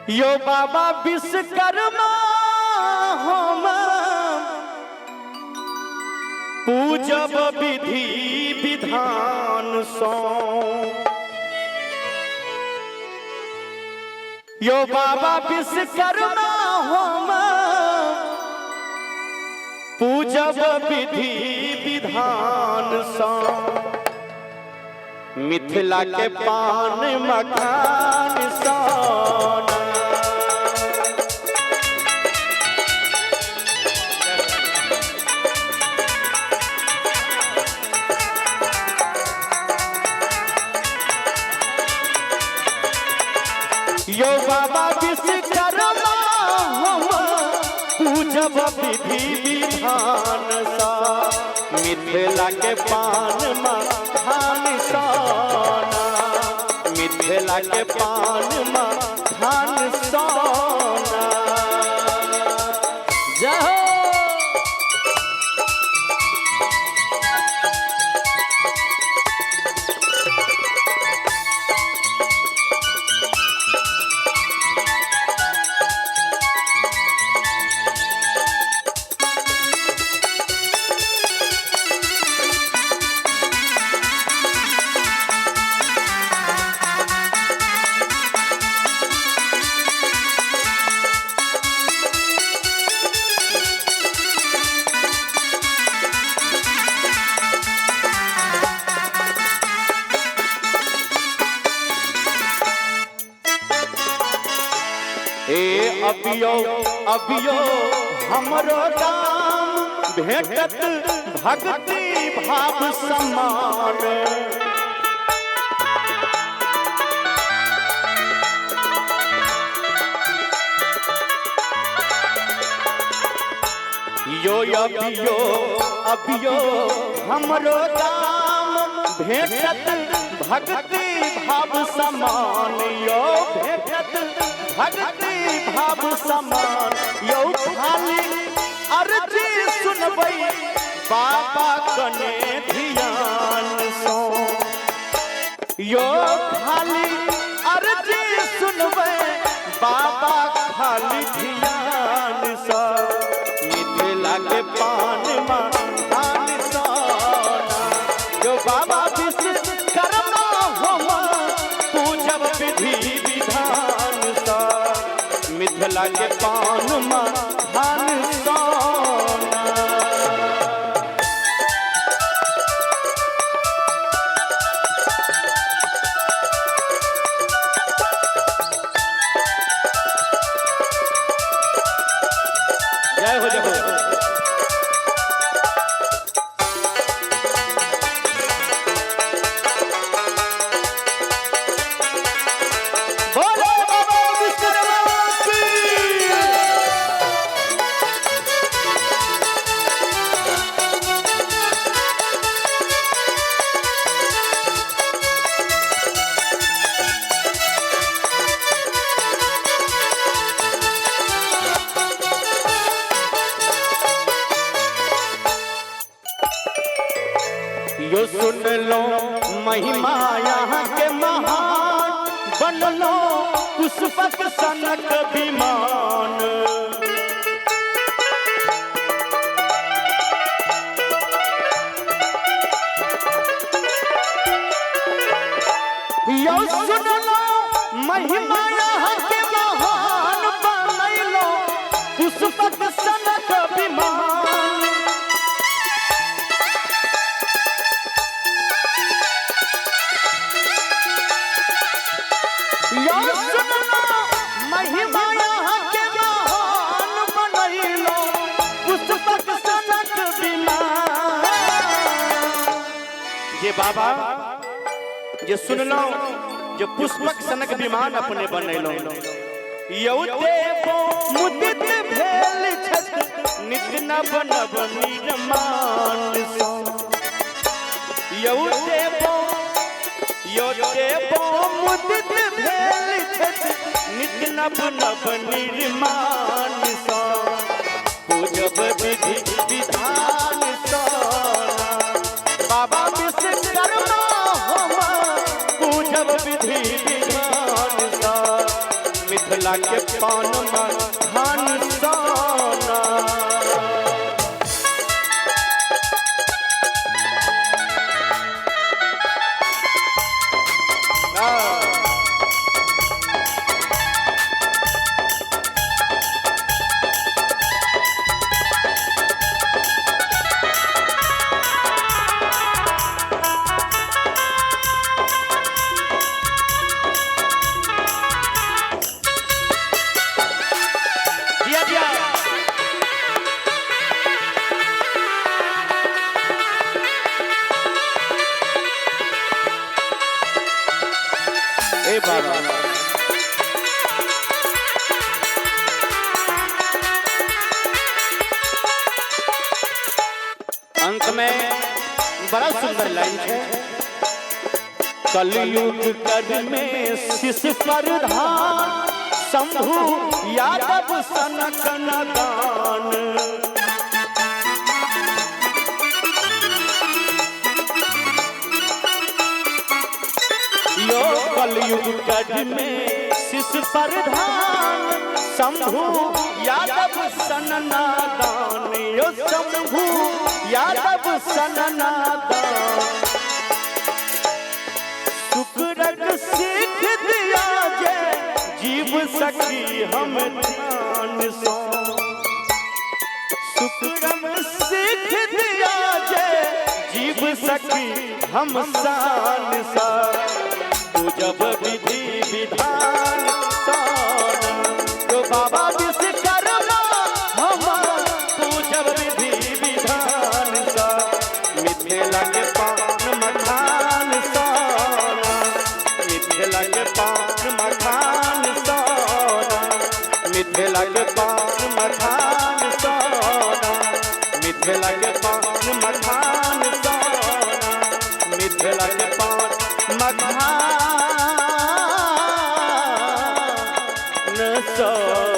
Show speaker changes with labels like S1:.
S1: यो बाबा विश्वकर्मा हम पूजब विधि विधान सो। यो बाबा विश्वकर्मा हम पूजब विधि विधान सो। मिथिला के पान मखान सोना। यो बाबा विश्वकर्मा हम पूजब विधि विधान सा। मिथिला के पान मखान सोना। मिथिला के पान मखान सोना। जय हो। अबियो अबियो हमरो गाम भेटत भक्ति भाव समान। यो अबियो अबियो हमरो गाम भेटत भक्ति भाव समान। यो भेटत भक्ति भाव समान। यो खाली अर्जी सुनबै बाबा कने ध्यान सो। यो खाली अर्जी सुनबै बाबा खाली ध्यान सो। मिथिला के पान मखान सोना। यो बाबा विश्वकर्मा हम पूजब विधि विधान सा। मिथिला के पान मखान सोना। जय हो जय हो। यो सुन लो महिमा यहाँ के महान। बन लो पुष्पक सनक विमान। यो सुन लो महिमा यहाँ के महान। बन लो पुष्पक सनक विमान। महिमा यहाँ के महान बनैलो पुष्पक सनक विमान। ये बाबा जे सुनलो जो पुष्पक सनक विमान अपने बनैलो। यौ देवो मुदित भेल छत नित नव नव निर्माण सो। यौ देवो मुदित भेल छत नित नव नव निर्माण सो। पूजब विधि विधान सोना। बाबा विश्वकर्मा हम पूजब विधि विधान सा। मिथिला मिथिला के पान मखान सोना। ए बाबा अंत में बड़ा सुंदर लाइन है। कलयुग कर में शिष प्रधान शंभु यादव सनक नदान। यो कलयुग गढ़ में शिष प्रधान शंभु यादव सन नादान। यो शंभु यादव सन नादान। शुक्रक सीख दिया जे जीव सकी हम ध्यान सो। शुक्रम सीख दिया जे जीव सकी हम शान सा। जब विधि विधान सोना तो बाबा विश्वकर्मा हम पूजब विधि विधान सा। मिथिला के पान मखान सोना। मिथिला के पान मखान सोना। मिथिला के पान मखान सोना। मिथिला के पान मखान सोना। मिथिला के पान मखान सोना।